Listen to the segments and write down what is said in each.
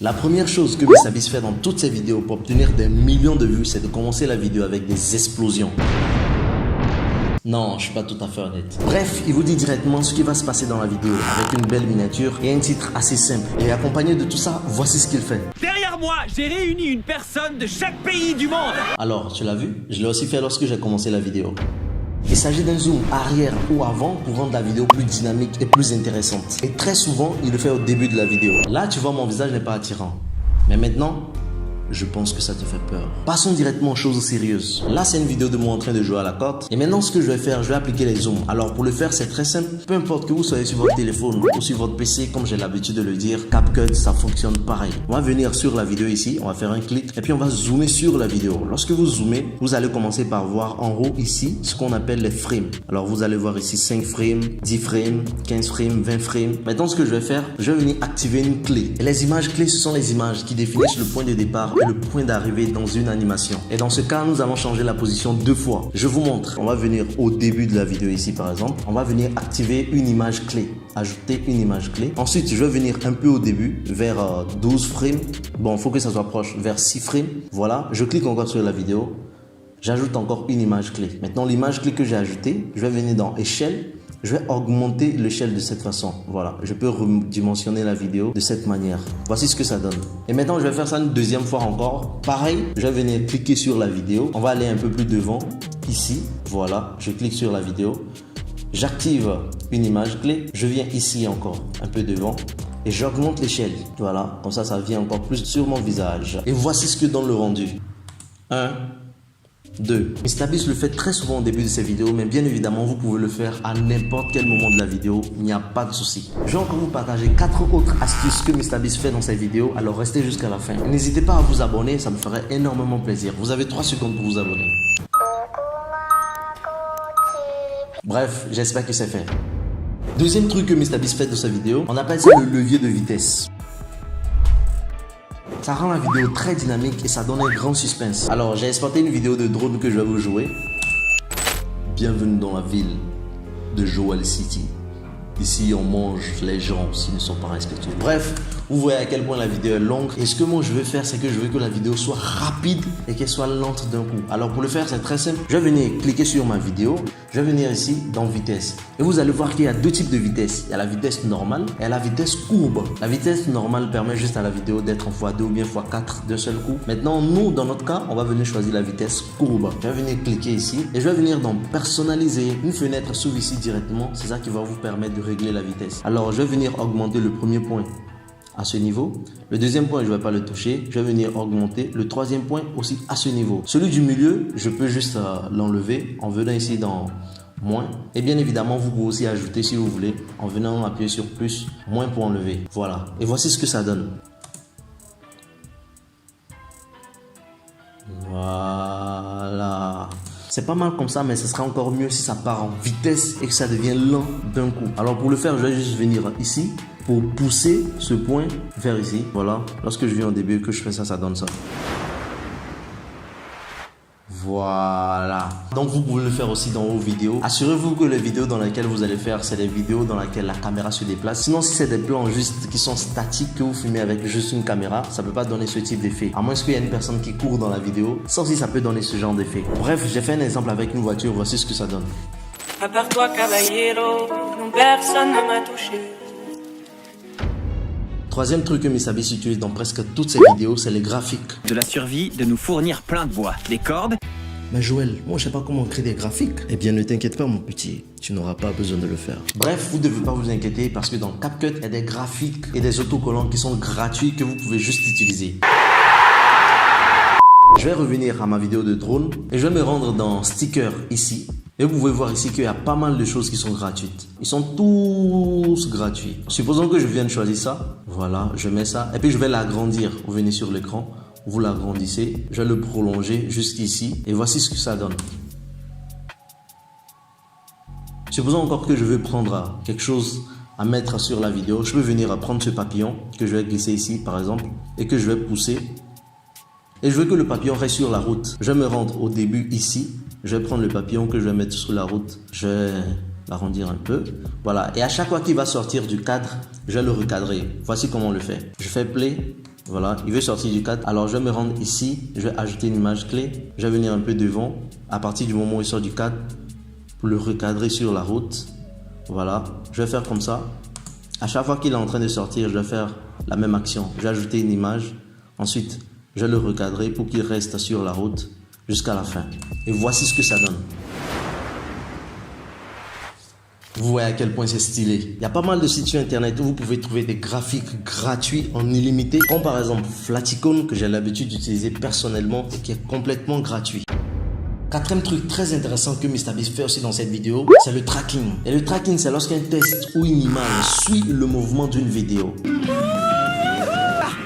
La première chose que MrBeast fait dans toutes ses vidéos pour obtenir des millions de vues, c'est de commencer la vidéo avec des explosions. Non, je suis pas tout à fait honnête. Bref, il vous dit directement ce qui va se passer dans la vidéo avec une belle miniature et un titre assez simple. Et accompagné de tout ça, voici ce qu'il fait. Derrière moi, j'ai réuni une personne de chaque pays du monde. Alors, tu l'as vu? Je l'ai aussi fait lorsque j'ai commencé la vidéo. Il s'agit d'un zoom arrière ou avant pour rendre la vidéo plus dynamique et plus intéressante. Et très souvent, il le fait au début de la vidéo. Là, tu vois, mon visage n'est pas attirant. Mais maintenant, je pense que ça te fait peur. Passons directement aux choses sérieuses. Là, c'est une vidéo de moi en train de jouer à la carte. Et maintenant, ce que je vais faire, je vais appliquer les zooms. Alors, pour le faire, c'est très simple. Peu importe que vous soyez sur votre téléphone ou sur votre PC, comme j'ai l'habitude de le dire, CapCut, ça fonctionne pareil. On va venir sur la vidéo ici, on va faire un clic et puis on va zoomer sur la vidéo. Lorsque vous zoomez, vous allez commencer par voir en haut ici ce qu'on appelle les frames. Alors, vous allez voir ici 5 frames, 10 frames, 15 frames, 20 frames. Maintenant, ce que je vais faire, je vais venir activer une clé. Et les images clés, ce sont les images qui définissent le point de départ et le point d'arrivée dans une animation. Et dans ce cas, nous allons changer la position 2 fois. Je vous montre. On va venir au début de la vidéo ici par exemple. On va venir activer une image clé. Ajouter une image clé. Ensuite, je vais venir un peu au début vers 12 frames. Bon, il faut que ça soit proche vers 6 frames. Voilà. Je clique encore sur la vidéo. J'ajoute encore une image clé. Maintenant, l'image clé que j'ai ajoutée, je vais venir dans échelle. Je vais augmenter l'échelle de cette façon. Voilà, je peux redimensionner la vidéo de cette manière. Voici ce que ça donne. Et maintenant, je vais faire ça une deuxième fois encore. Pareil, je vais venir cliquer sur la vidéo. On va aller un peu plus devant, ici. Voilà, je clique sur la vidéo. J'active une image clé. Je viens ici encore, un peu devant. Et j'augmente l'échelle. Voilà, comme ça, ça vient encore plus sur mon visage. Et voici ce que donne le rendu. 1, 2. MrBeast le fait très souvent au début de ses vidéos, mais bien évidemment, vous pouvez le faire à n'importe quel moment de la vidéo. Il n'y a pas de souci. Je vais encore vous partager 4 autres astuces que MrBeast fait dans ses vidéos, alors restez jusqu'à la fin. N'hésitez pas à vous abonner, ça me ferait énormément plaisir. Vous avez 3 secondes pour vous abonner. Bref, j'espère que c'est fait. Deuxième truc que MrBeast fait dans sa vidéo, on appelle ça le levier de vitesse. Ça rend la vidéo très dynamique et ça donne un grand suspense. Alors, j'ai exporté une vidéo de drone que je vais vous jouer. Bienvenue dans la ville de Joel City. Ici, on mange les gens s'ils ne sont pas respectueux. Bref, vous voyez à quel point la vidéo est longue. Et ce que moi je veux faire, c'est que je veux que la vidéo soit rapide et qu'elle soit lente d'un coup. Alors pour le faire, c'est très simple. Je vais venir cliquer sur ma vidéo. Je vais venir ici dans vitesse. Et vous allez voir qu'il y a 2 types de vitesse. Il y a la vitesse normale et la vitesse courbe. La vitesse normale permet juste à la vidéo d'être en x2 ou bien x4 d'un seul coup. Maintenant, nous, dans notre cas, on va venir choisir la vitesse courbe. Je vais venir cliquer ici et je vais venir dans personnaliser. Une fenêtre s'ouvre ici directement. C'est ça qui va vous permettre de régler la vitesse. Alors, je vais venir augmenter le premier point à ce niveau. Le deuxième point, je ne vais pas le toucher. Je vais venir augmenter le troisième point aussi à ce niveau. Celui du milieu, je peux juste l'enlever en venant ici dans moins. Et bien évidemment, vous pouvez aussi ajouter si vous voulez en venant appuyer sur plus, moins pour enlever. Voilà. Et voici ce que ça donne. Voilà. C'est pas mal comme ça, mais ce sera encore mieux si ça part en vitesse et que ça devient lent d'un coup. Alors pour le faire, je vais juste venir ici pour pousser ce point vers ici. Voilà. Lorsque je viens au début que je fais ça, ça donne ça. Voilà. Donc vous pouvez le faire aussi dans vos vidéos. Assurez-vous que les vidéos dans lesquelles vous allez faire, c'est des vidéos dans lesquelles la caméra se déplace. Sinon, si c'est des plans juste qui sont statiques que vous filmez avec juste une caméra, ça peut pas donner ce type d'effet. À moins qu'il y ait une personne qui court dans la vidéo, ça aussi ça peut donner ce genre d'effet. Bref, j'ai fait un exemple avec une voiture. Voici ce que ça donne. À part toi, caballero, non, personne ne m'a touché. Troisième truc que MrBeast utilise dans presque toutes ses vidéos, c'est les graphiques. De la survie, de nous fournir plein de bois, des cordes. Mais Joël, moi je sais pas comment créer des graphiques. Eh bien ne t'inquiète pas mon petit, tu n'auras pas besoin de le faire. Bref, vous ne devez pas vous inquiéter parce que dans CapCut, il y a des graphiques et des autocollants qui sont gratuits que vous pouvez juste utiliser. Je vais revenir à ma vidéo de drone et je vais me rendre dans sticker ici. Et vous pouvez voir ici qu'il y a pas mal de choses qui sont gratuites. Ils sont tous gratuits. Supposons que je vienne choisir ça. Voilà, je mets ça. Et puis je vais l'agrandir. Vous venez sur l'écran, vous l'agrandissez. Je vais le prolonger jusqu'ici. Et voici ce que ça donne. Supposons encore que je veux prendre quelque chose à mettre sur la vidéo. Je peux venir prendre ce papillon que je vais glisser ici par exemple. Et que je vais pousser. Et je veux que le papillon reste sur la route. Je vais me rendre au début ici. Je vais prendre le papillon que je vais mettre sur la route. Je vais l'arrondir un peu. Voilà. Et à chaque fois qu'il va sortir du cadre, je vais le recadrer. Voici comment on le fait. Je fais play. Voilà, il veut sortir du cadre. Alors je vais me rendre ici, je vais ajouter une image clé. Je vais venir un peu devant. À partir du moment où il sort du cadre, pour le recadrer sur la route. Voilà, je vais faire comme ça. À chaque fois qu'il est en train de sortir, je vais faire la même action. Je vais ajouter une image. Ensuite, je vais le recadrer pour qu'il reste sur la route jusqu'à la fin. Et voici ce que ça donne. Vous voyez à quel point c'est stylé. Il y a pas mal de sites sur internet où vous pouvez trouver des graphiques gratuits en illimité, comme par exemple Flaticon que j'ai l'habitude d'utiliser personnellement et qui est complètement gratuit. Quatrième truc très intéressant que MrBeast fait aussi dans cette vidéo, c'est le tracking. Et le tracking, c'est lorsqu'un texte ou une image suit le mouvement d'une vidéo.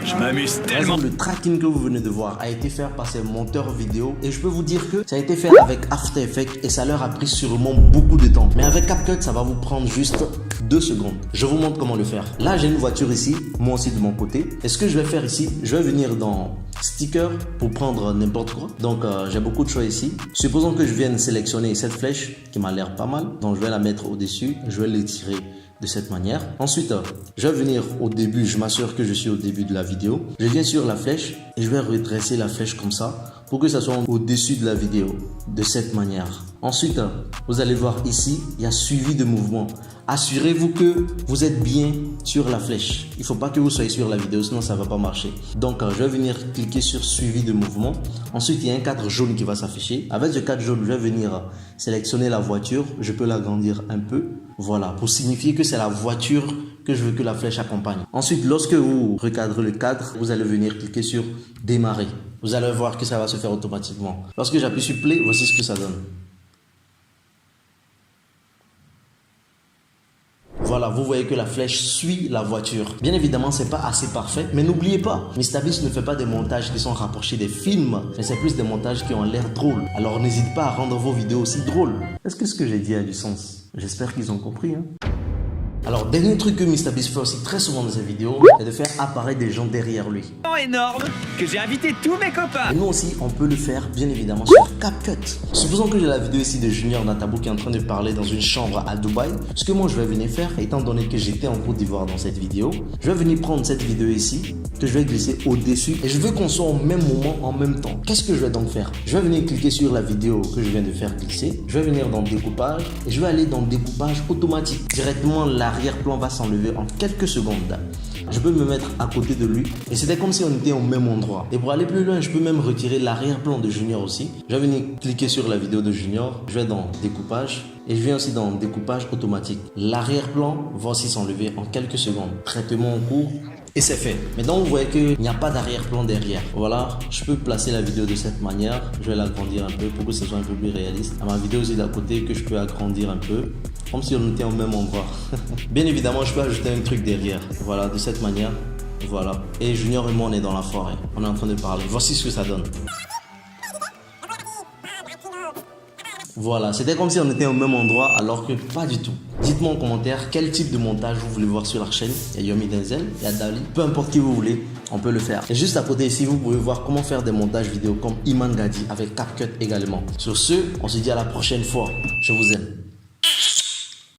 Je m'amuse Par tellement. exemple, le tracking que vous venez de voir a été fait par ces monteurs vidéo et je peux vous dire que ça a été fait avec After Effects et ça leur a pris sûrement beaucoup de temps. Mais avec CapCut, ça va vous prendre juste 2 secondes. Je vous montre comment le faire. Là, j'ai une voiture ici, moi aussi de mon côté. Et ce que je vais faire ici, je vais venir dans Sticker pour prendre n'importe quoi. Donc, j'ai beaucoup de choix ici. Supposons que je vienne sélectionner cette flèche qui m'a l'air pas mal. Donc, je vais la mettre au-dessus. Je vais l'étirer de cette manière. Ensuite, je vais venir au début, je m'assure que je suis au début de la vidéo. Je viens sur la flèche et je vais redresser la flèche comme ça pour que ça soit au-dessus de la vidéo, de cette manière. Ensuite, vous allez voir ici, il y a suivi de mouvement. Assurez-vous que vous êtes bien sur la flèche. Il ne faut pas que vous soyez sur la vidéo, sinon ça ne va pas marcher. Donc, je vais venir cliquer sur suivi de mouvement. Ensuite, il y a un cadre jaune qui va s'afficher. Avec ce cadre jaune, je vais venir sélectionner la voiture. Je peux l'agrandir un peu. Voilà, pour signifier que c'est la voiture que je veux que la flèche accompagne. Ensuite, lorsque vous recadrez le cadre, vous allez venir cliquer sur démarrer. Vous allez voir que ça va se faire automatiquement. Lorsque j'appuie sur play, voici ce que ça donne. Voilà, vous voyez que la flèche suit la voiture. Bien évidemment, c'est pas assez parfait, mais n'oubliez pas, MrBeast ne fait pas des montages qui sont rapprochés des films, mais c'est plus des montages qui ont l'air drôles. Alors n'hésitez pas à rendre vos vidéos aussi drôles. Est-ce que ce que j'ai dit a du sens? J'espère qu'ils ont compris, hein. Alors, dernier truc que MrBeast fait aussi très souvent dans ses vidéos, c'est de faire apparaître des gens derrière lui. Énorme que j'ai invité tous mes copains. Et nous aussi, on peut le faire bien évidemment sur CapCut. Supposons que j'ai la vidéo ici de Junior Natabou qui est en train de parler dans une chambre à Dubaï. Ce que moi je vais venir faire, étant donné que j'étais en Côte d'Ivoire dans cette vidéo, je vais venir prendre cette vidéo ici, que je vais glisser au-dessus et je veux qu'on soit au même moment en même temps. Qu'est-ce que je vais donc faire? Je vais venir cliquer sur la vidéo que je viens de faire glisser. Je vais venir dans découpage et je vais aller dans découpage automatique. Directement, l'arrière-plan va s'enlever en quelques secondes. Je peux me mettre à côté de lui et c'était comme si on était au même endroit. Et pour aller plus loin, je peux même retirer l'arrière-plan de Junior aussi. Je vais venir cliquer sur la vidéo de Junior, je vais dans découpage et je viens aussi dans découpage automatique. L'arrière-plan va aussi s'enlever en quelques secondes. Traitement en cours et c'est fait. Maintenant, vous voyez qu'il n'y a pas d'arrière-plan derrière. Voilà, je peux placer la vidéo de cette manière. Je vais l'agrandir un peu pour que ce soit un peu plus réaliste. À ma vidéo aussi d'à côté que je peux agrandir un peu. Comme si on était au même endroit. Bien évidemment, je peux ajouter un truc derrière. Voilà, de cette manière. Voilà. Et Junior et moi, on est dans la forêt. On est en train de parler. Voici ce que ça donne. Voilà, c'était comme si on était au même endroit alors que pas du tout. Dites-moi en commentaire quel type de montage vous voulez voir sur la chaîne. Il y a Yomi Denzel, il y a Dali, peu importe qui vous voulez, on peut le faire. Et juste à côté ici, vous pouvez voir comment faire des montages vidéo comme Iman Gadi avec CapCut également. Sur ce, on se dit à la prochaine fois. Je vous aime.